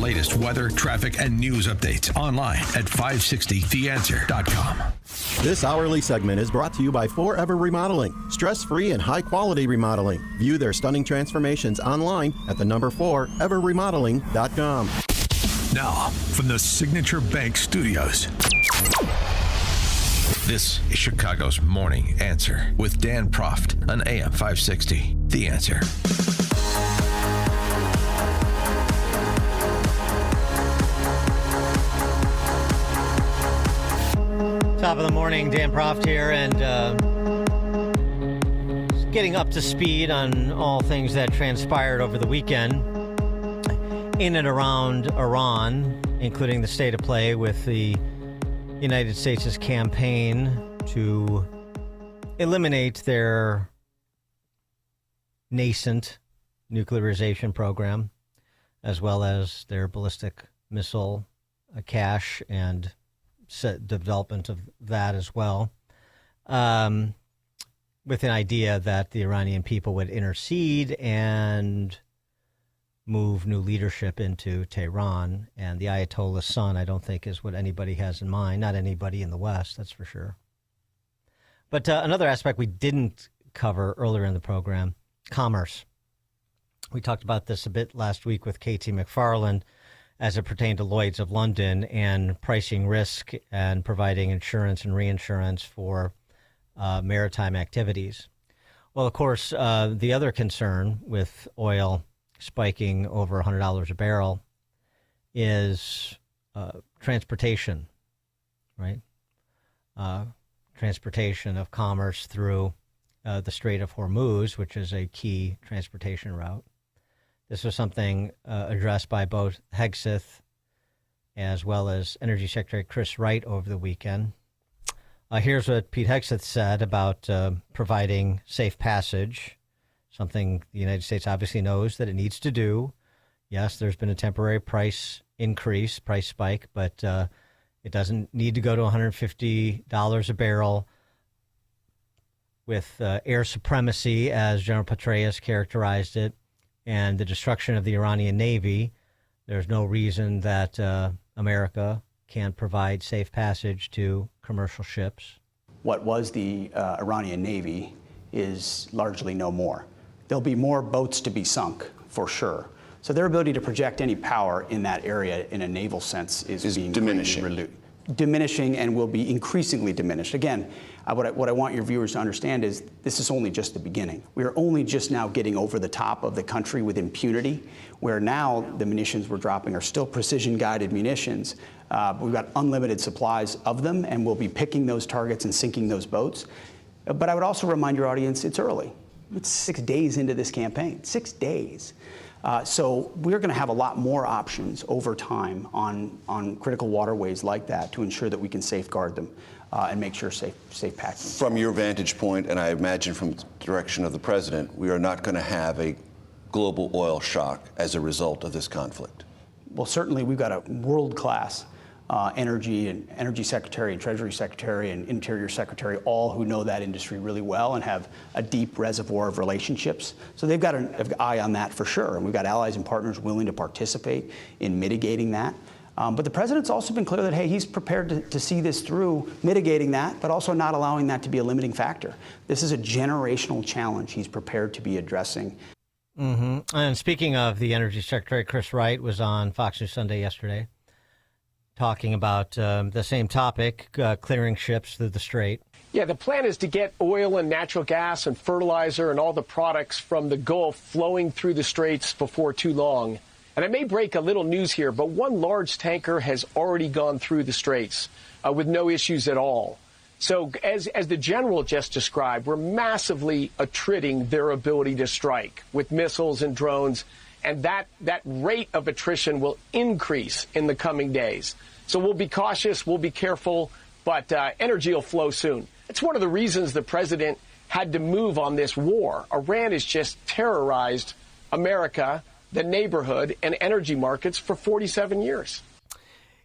latest weather, traffic, and news updates online at 560theanswer.com. This hourly segment is brought to you by Forever Remodeling. Stress-free and high-quality remodeling. View their stunning transformations online at the number 4everremodeling.com. Now, from the Signature Bank Studios, this is Chicago's Morning Answer with Dan Proft on AM 560. The Answer. Top of the morning, Dan Proft here, and getting up to speed on all things that transpired over the weekend in and around Iran, including the state of play with the United States' campaign to eliminate their nascent nuclearization program, as well as their ballistic missile cache and development of that as well, with an idea that the Iranian people would intercede and move new leadership into Tehran. And the Ayatollah's son, I don't think, is what anybody has in mind. Not anybody in the West, that's for sure. But another aspect we didn't cover earlier in the program, commerce. We talked about this a bit last week with Katie McFarland as it pertained to Lloyd's of London and pricing risk and providing insurance and reinsurance for maritime activities. Well, of course, the other concern with oil spiking over $100 a barrel is transportation, right? Transportation of commerce through the Strait of Hormuz, which is a key transportation route. This was something addressed by both Hegseth as well as Energy Secretary Chris Wright over the weekend. Here's what Pete Hegseth said about providing safe passage, something the United States obviously knows that it needs to do. Yes, there's been a temporary price spike, but it doesn't need to go to $150 a barrel with air supremacy, as General Petraeus characterized it, and the destruction of the Iranian Navy. There's no reason that America can't provide safe passage to commercial ships. What was the Iranian Navy is largely no more. There'll be more boats to be sunk, for sure. So their ability to project any power in that area in a naval sense is being diminishing and will be increasingly diminished. Again, what I want your viewers to understand is this is only just the beginning. We are only just now getting over the top of the country with impunity, where now the munitions we're dropping are still precision-guided munitions. We've got unlimited supplies of them, and we'll be picking those targets and sinking those boats. But I would also remind your audience it's early. It's 6 days into this campaign, 6 days. So we're going to have a lot more options over time on critical waterways like that to ensure that we can safeguard them and make sure safe passage. From your vantage point, and I imagine from the direction of the president, we are not going to have a global oil shock as a result of this conflict. Well, certainly we've got a world-class energy secretary and treasury secretary and interior secretary, all who know that industry really well and have a deep reservoir of relationships. So they've got an eye on that for sure. And we've got allies and partners willing to participate in mitigating that. But the president's also been clear that, hey, he's prepared to see this through, mitigating that, but also not allowing that to be a limiting factor. This is a generational challenge he's prepared to be addressing. Mm-hmm. And speaking of the Energy Secretary, Chris Wright was on Fox News Sunday yesterday talking about the same topic, clearing ships through the Strait. Yeah, the plan is to get oil and natural gas and fertilizer and all the products from the Gulf flowing through the Straits before too long. And I may break a little news here, but one large tanker has already gone through the Straits with no issues at all. So as the general just described, we're massively attriting their ability to strike with missiles and drones. And that rate of attrition will increase in the coming days. So we'll be cautious, we'll be careful, but energy will flow soon. It's one of the reasons the president had to move on this war. Iran has just terrorized America, the neighborhood, and energy markets for 47 years.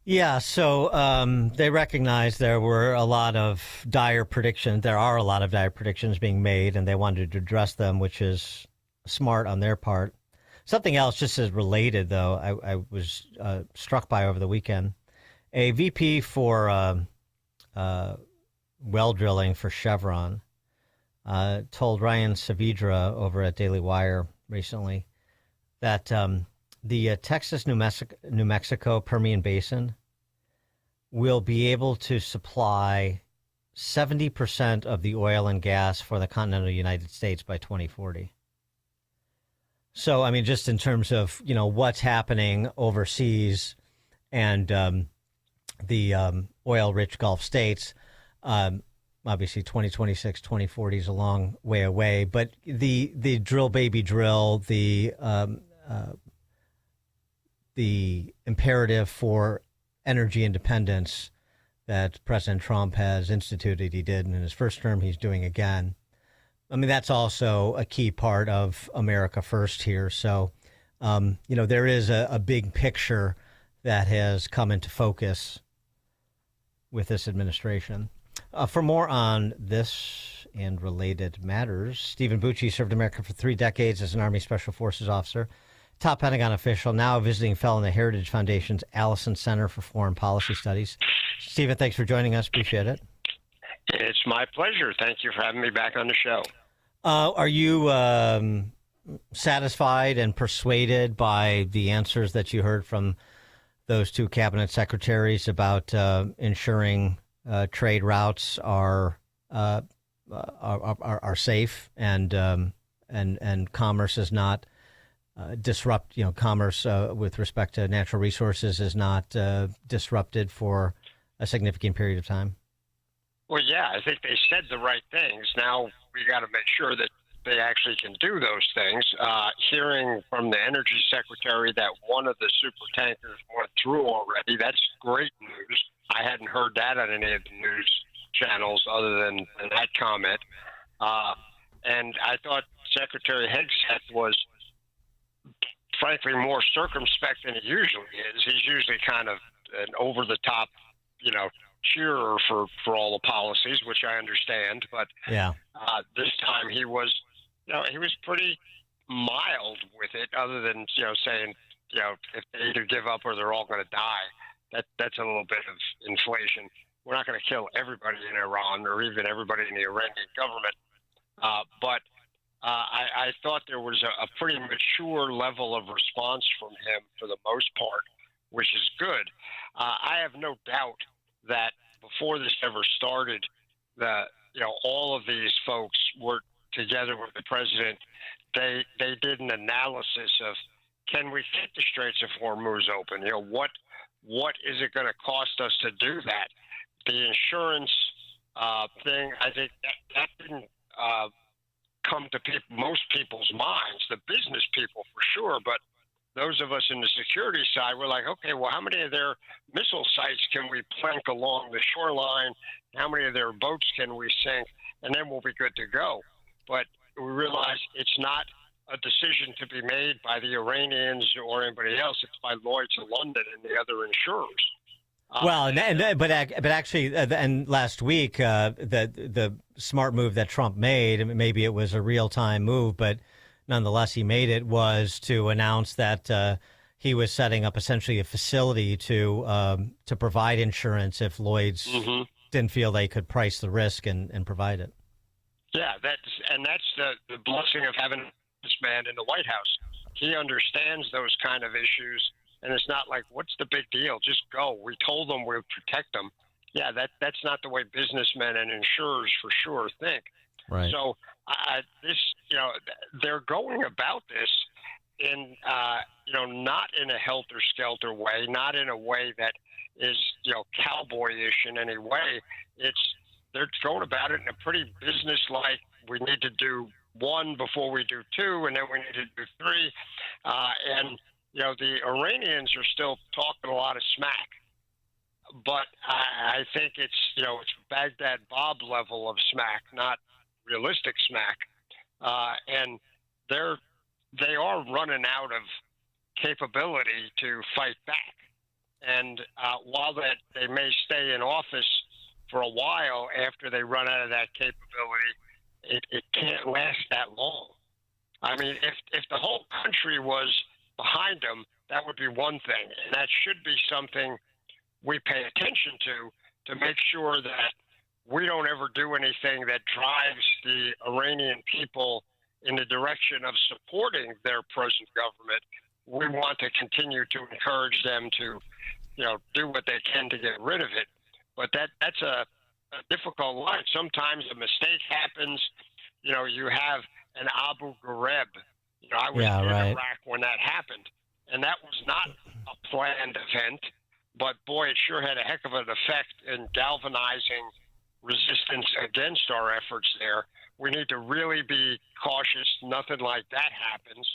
Yeah, so they recognized there were a lot of dire predictions. There are a lot of dire predictions being made, and they wanted to address them, which is smart on their part. Something else, just as related, though, I was struck by over the weekend. A VP for well drilling for Chevron told Ryan Saavedra over at Daily Wire recently that the Texas-New Mexico Permian Basin will be able to supply 70% of the oil and gas for the continental United States by 2040. So, I mean, just in terms of, what's happening overseas and the oil-rich Gulf states, obviously 2026, 2040 is a long way away, but the drill, baby, drill, the imperative for energy independence that President Trump has instituted, he did in his first term, he's doing again. I mean, that's also a key part of America First here. So, there is a big picture that has come into focus with this administration. For more on this and related matters, Stephen Bucci served America for 3 decades as an Army Special Forces officer, top Pentagon official, now a visiting fellow in the Heritage Foundation's Allison Center for Foreign Policy Studies. Stephen, thanks for joining us. Appreciate it. It's my pleasure. Thank you for having me back on the show. Are you satisfied and persuaded by the answers that you heard from those 2 cabinet secretaries about ensuring trade routes are safe and commerce is not commerce with respect to natural resources is not disrupted for a significant period of time? Well, yeah, I think they said the right things. Now we got to make sure that they actually can do those things. Hearing from the Energy Secretary that one of the super tankers went through already, that's great news. I hadn't heard that on any of the news channels other than that comment. And I thought Secretary Hegseth was, frankly, more circumspect than he usually is. He's usually kind of an over-the-top, cheerer for all the policies, which I understand. But this time he was pretty mild with it, other than saying if they either give up or they're all going to die. That's a little bit of inflation. We're not going to kill everybody in Iran or even everybody in the Iranian government, but I thought there was a pretty mature level of response from him for the most part, which is good. I have no doubt that before this ever started, all of these folks were together with the president. They did an analysis of, can we keep the Straits of Hormuz open? What is it going to cost us to do that? The insurance thing, I think that didn't come to most people's minds, the business people for sure, but those of us in the security side were like, okay, well, how many of their missile sites can we plank along the shoreline? How many of their boats can we sink? And then we'll be good to go. But we realize it's not a decision to be made by the Iranians or anybody else. It's by Lloyd's of London and the other insurers. But actually, and last week, the smart move that Trump made, maybe it was a real-time move, but nonetheless, he made it, was to announce that he was setting up essentially a facility to provide insurance if Lloyd's didn't feel they could price the risk and provide it. Yeah, that's the blessing of having this man in the White House. He understands those kind of issues, and it's not like, what's the big deal? Just go. We told them we'll protect them. Yeah, that's not the way businessmen and insurers for sure think. Right. So they're going about this in, not in a helter-skelter way, not in a way that is, cowboyish in any way. They're going about it in a pretty business-like, we need to do 1 before we do 2, and then we need to do 3. The Iranians are still talking a lot of smack. But I think it's Baghdad Bob level of smack, not realistic smack. And they are running out of capability to fight back. And while they may stay in office for a while after they run out of that capability, it can't last that long. I mean, if the whole country was behind them, that would be one thing, and that should be something we pay attention to make sure that we don't ever do anything that drives the Iranian people in the direction of supporting their present government. We want to continue to encourage them to, do what they can to get rid of it. But that's a difficult line. Sometimes a mistake happens. You have an Abu Ghraib. I was in Iraq when that happened, and that was not a planned event. But boy, it sure had a heck of an effect in galvanizing resistance against our efforts there. We need to really be cautious. Nothing like that happens.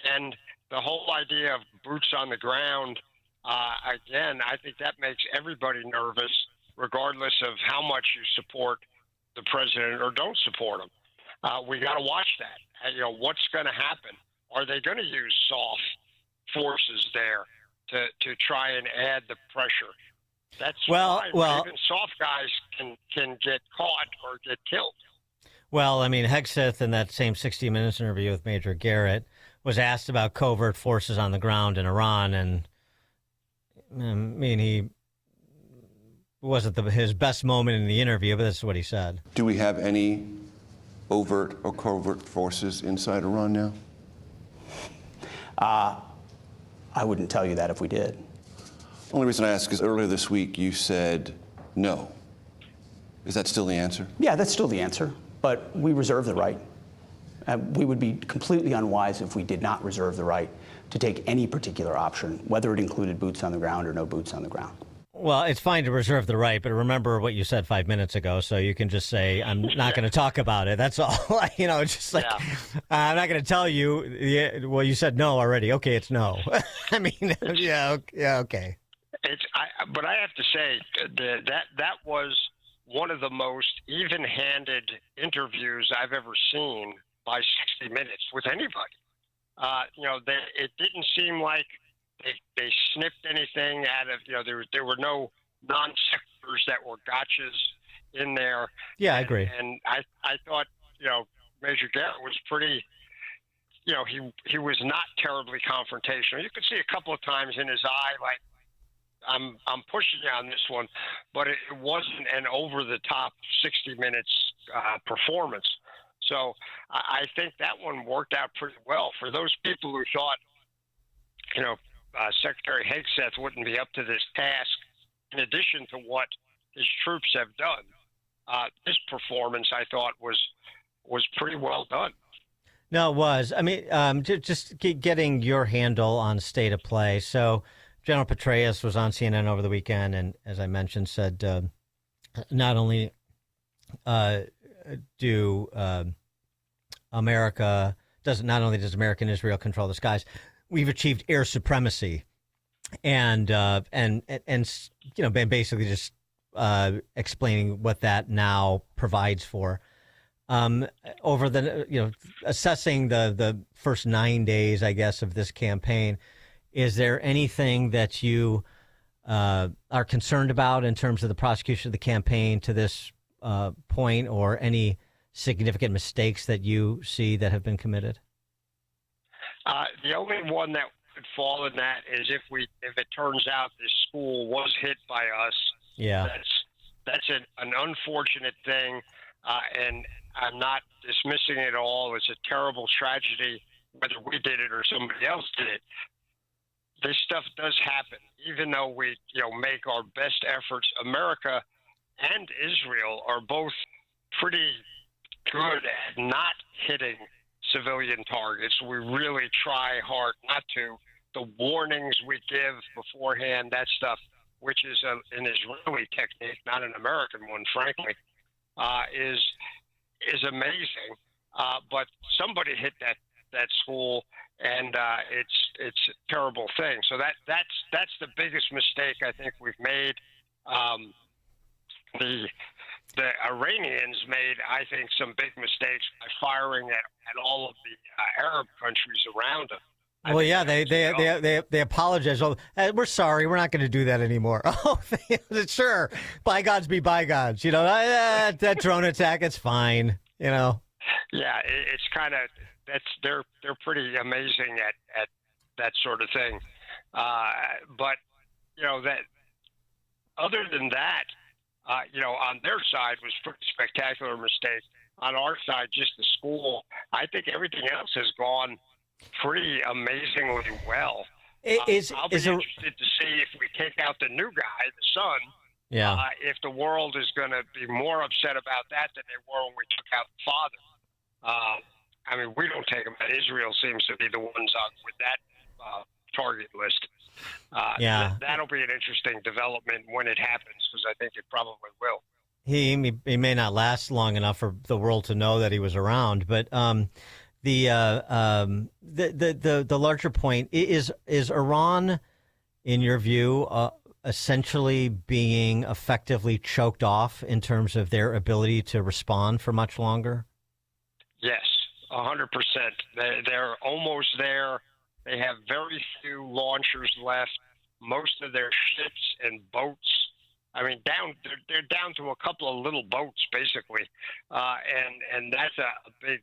And the whole idea of boots on the ground, again, I think that makes everybody nervous, regardless of how much you support the president or don't support him. We got to watch that. What's going to happen? Are they going to use soft forces there to try and add the pressure? That's fine. Even soft guys can get caught or get killed. Well, I mean, Hegseth in that same 60 Minutes interview with Major Garrett was asked about covert forces on the ground in Iran, and I mean, he wasn't his best moment in the interview, but that's what he said. Do we have any overt or covert forces inside Iran now? I wouldn't tell you that if we did. The only reason I ask is earlier this week you said no. Is that still the answer? Yeah, that's still the answer, but we reserve the right. We would be completely unwise if we did not reserve the right to take any particular option, whether it included boots on the ground or no boots on the ground. Well, it's fine to reserve the right, but remember what you said 5 minutes ago, so you can just say, I'm not going to talk about it. That's all. Just like, I'm not going to tell you. Well, you said no already. Okay, it's no. I mean, okay. But I have to say that was one of the most even-handed interviews I've ever seen by 60 Minutes with anybody. It didn't seem like they snipped anything out of, there were no non sequiturs that were gotchas in there. Yeah, I agree. And I thought, Major Garrett was pretty, he was not terribly confrontational. You could see a couple of times in his eye, like, I'm pushing you on this one, but it wasn't an over-the-top 60 Minutes performance. So I think that one worked out pretty well for those people who thought, Secretary Hegseth wouldn't be up to this task. In addition to what his troops have done, this performance I thought was pretty well done. No, it was. I mean, just getting your handle on state of play. So General Petraeus was on CNN over the weekend, and as I mentioned, said not only does America and Israel control the skies, we've achieved air supremacy, and basically just explaining what that now provides for. Over the assessing the first 9 days, I guess, of this campaign, is there anything that you are concerned about in terms of the prosecution of the campaign to this point, or any significant mistakes that you see that have been committed? The only one that could fall in that is if it turns out this school was hit by us. Yeah, that's an unfortunate thing, and I'm not dismissing it all. It's a terrible tragedy, whether we did it or somebody else did it. This stuff does happen, even though we make our best efforts. America and Israel are both pretty good at not hitting civilian targets. We really try hard not to. The warnings we give beforehand, that stuff, which is an Israeli technique, not an American one, frankly, is amazing. But somebody hit that school, and it's a terrible thing. So that's the biggest mistake I think we've made. The Iranians made, I think, some big mistakes by firing at all of the Arab countries around them. Well, yeah, they apologize. Oh, we're sorry, we're not going to do that anymore. Oh, sure, bygones be bygones. That drone attack, it's fine. Yeah, it's kind of they're pretty amazing at that sort of thing. But that other than that, on their side was a pretty spectacular mistake. On our side, just the school. I think everything else has gone pretty amazingly well. I'll be interested to see if we take out the new guy, the son. Yeah. If the world is going to be more upset about that than they were when we took out the father. I mean, we don't take them, but Israel seems to be the ones with that target list. That'll be an interesting development when it happens, because I think it probably will. He may not last long enough for the world to know that he was around, but the larger point is Iran, in your view, essentially being effectively choked off in terms of their ability to respond for much longer? Yes, 100%. They're almost there. They have very few launchers left. Most of their ships and boats, I mean, they're down to a couple of little boats, basically. And that's a big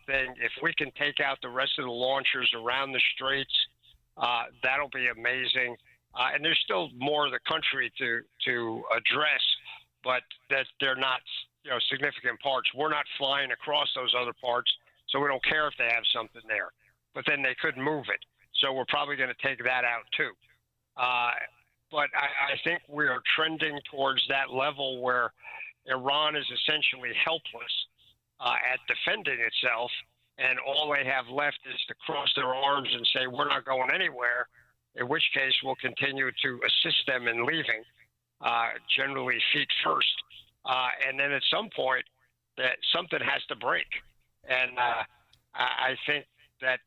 thing. If we can take out the rest of the launchers around the straits, that'll be amazing. And there's still more of the country to address, but that they're not significant parts. We're not flying across those other parts, so we don't care if they have something there. But then they could move it, so we're probably going to take that out too. But I think we are trending towards that level where Iran is essentially helpless at defending itself, and all they have left is to cross their arms and say, we're not going anywhere, in which case we'll continue to assist them in leaving, generally feet first. And then at some point, that something has to break. And I think that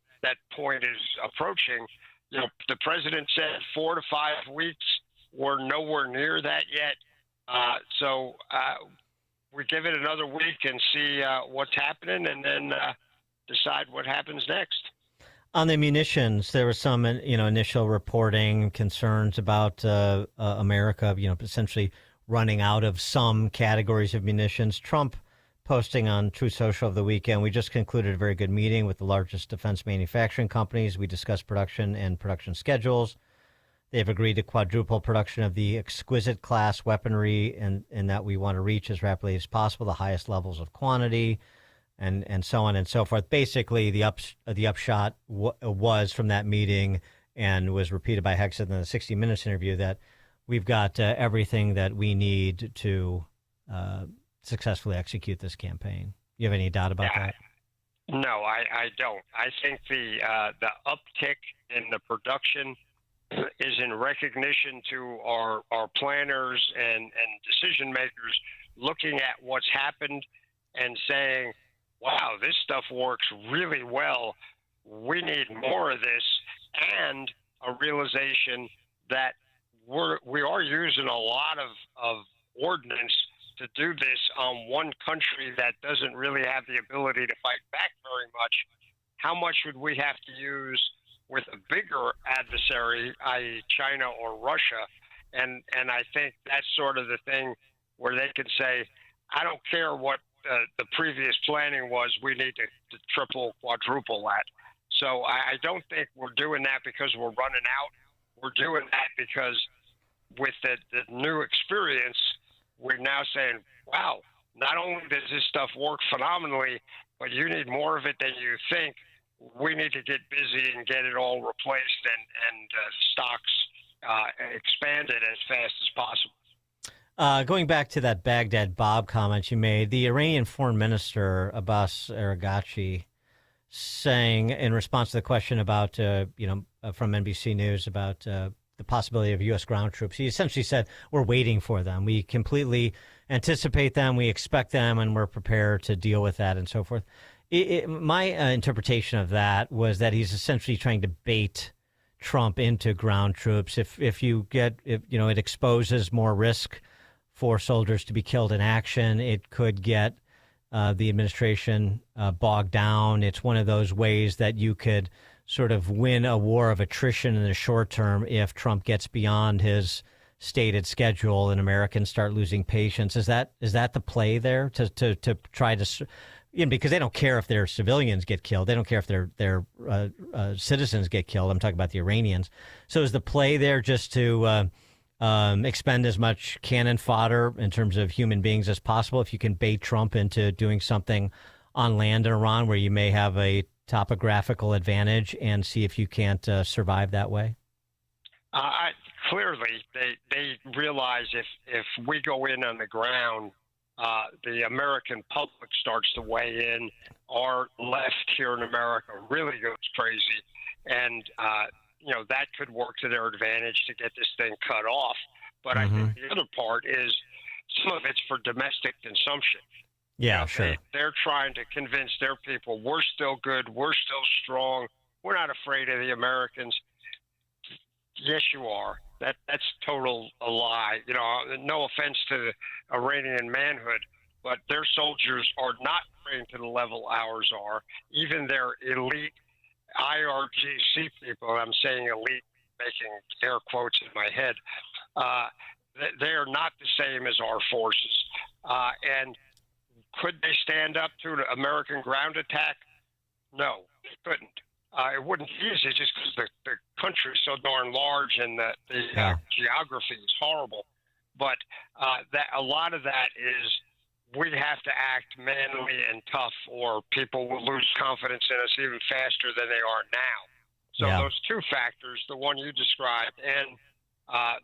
point is approaching. The president said 4 to 5 weeks. We're nowhere near that yet. So we give it another week and see what's happening, and then decide what happens next. On the munitions, there was some, initial reporting concerns about America, essentially running out of some categories of munitions. Trump posting on Truth Social over the weekend, we just concluded a very good meeting with the largest defense manufacturing companies. We discussed production and production schedules. They've agreed to quadruple production of the exquisite class weaponry, and that we want to reach as rapidly as possible the highest levels of quantity, and so on and so forth. Basically, the upshot was from that meeting, and was repeated by Hexet in the 60 Minutes interview, that we've got everything that we need to successfully execute this campaign. You have any doubt about that? No, I don't. I think the uptick in the production is in recognition to our planners and decision makers looking at what's happened and saying, wow, this stuff works really well. We need more of this, and a realization that we are using a lot of ordnance to do this on one country that doesn't really have the ability to fight back very much. How much would we have to use with a bigger adversary, i.e. China or Russia? And I think that's sort of the thing where they can say, I don't care what the previous planning was, we need to triple, quadruple that. So I don't think we're doing that because we're running out. We're doing that because with the new experience, we're now saying, wow, not only does this stuff work phenomenally, but you need more of it than you think. We need to get busy and get it all replaced and stocks expanded as fast as possible. Going back to that Baghdad Bob comment you made, the Iranian Foreign Minister Abbas Araghchi saying in response to the question about, from NBC News about the possibility of U.S. ground troops, he essentially said, we're waiting for them. We completely anticipate them, we expect them, and we're prepared to deal with that and so forth. My interpretation of that was that he's essentially trying to bait Trump into ground troops. If it exposes more risk for soldiers to be killed in action, it could get the administration bogged down. It's one of those ways that you could sort of win a war of attrition in the short term if Trump gets beyond his stated schedule and Americans start losing patience. Is that the play there to try to because they don't care if their civilians get killed. They don't care if their citizens get killed. I'm talking about the Iranians. So is the play there just to expend as much cannon fodder in terms of human beings as possible? If you can bait Trump into doing something on land in Iran where you may have a topographical advantage, and see if you can't survive that way? Clearly, they realize if we go in on the ground, the American public starts to weigh in. Our left here in America really goes crazy, and that could work to their advantage to get this thing cut off. But I think the other part is some of it's for domestic consumption. Yeah, sure. They're trying to convince their people we're still good, we're still strong, we're not afraid of the Americans. Yes, you are. That's total a lie. No offense to the Iranian manhood, but their soldiers are not trained to the level ours are. Even their elite IRGC people, I'm saying elite, making air quotes in my head, they are not the same as our forces. And could they stand up to an American ground attack? No, they couldn't. It wouldn't be easy just because the country is so darn large and the geography is horrible. But that a lot of that is we have to act manly and tough, or people will lose confidence in us even faster than they are now. So those two factors, the one you described and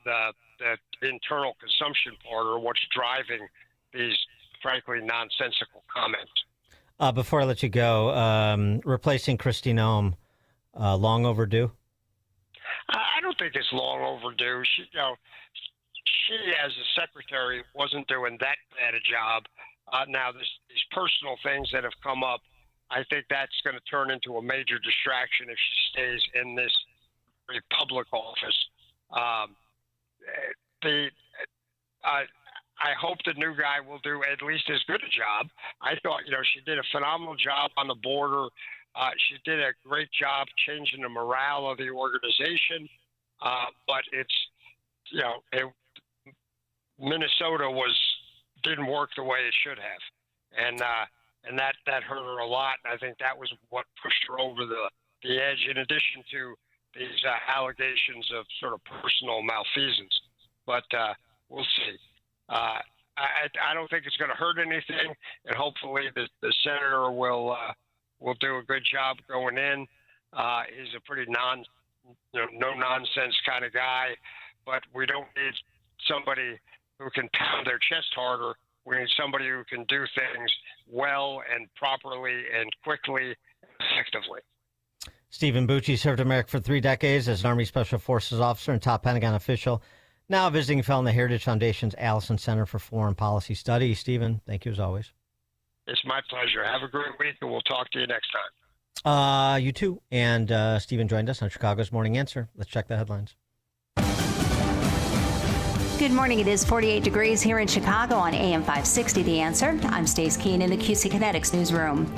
the internal consumption part, are what's driving these, frankly, nonsensical comments. Before I let you go, replacing Kristi Noem, long overdue? I don't think it's long overdue. She as a secretary wasn't doing that bad a job. Now, these personal things that have come up, I think that's going to turn into a major distraction if she stays in this very public office. I hope the new guy will do at least as good a job. I thought, she did a phenomenal job on the border. She did a great job changing the morale of the organization. But Minnesota didn't work the way it should have, and that hurt her a lot. And I think that was what pushed her over the edge. In addition to these allegations of sort of personal malfeasance, but we'll see. I don't think it's going to hurt anything, and hopefully the senator will do a good job going in. He's a pretty no nonsense kind of guy, but we don't need somebody who can pound their chest harder. We need somebody who can do things well and properly and quickly and effectively. Stephen Bucci served America for 3 decades as an Army Special Forces officer and top Pentagon official. Now a visiting fellow in the Heritage Foundation's Allison Center for Foreign Policy Studies. Stephen, thank you as always. It's my pleasure. Have a great week, and we'll talk to you next time. You too. And Stephen joined us on Chicago's Morning Answer. Let's check the headlines. Good morning. It is 48 degrees here in Chicago on AM 560, The Answer. I'm Stace Keene in the QC Kinetics newsroom.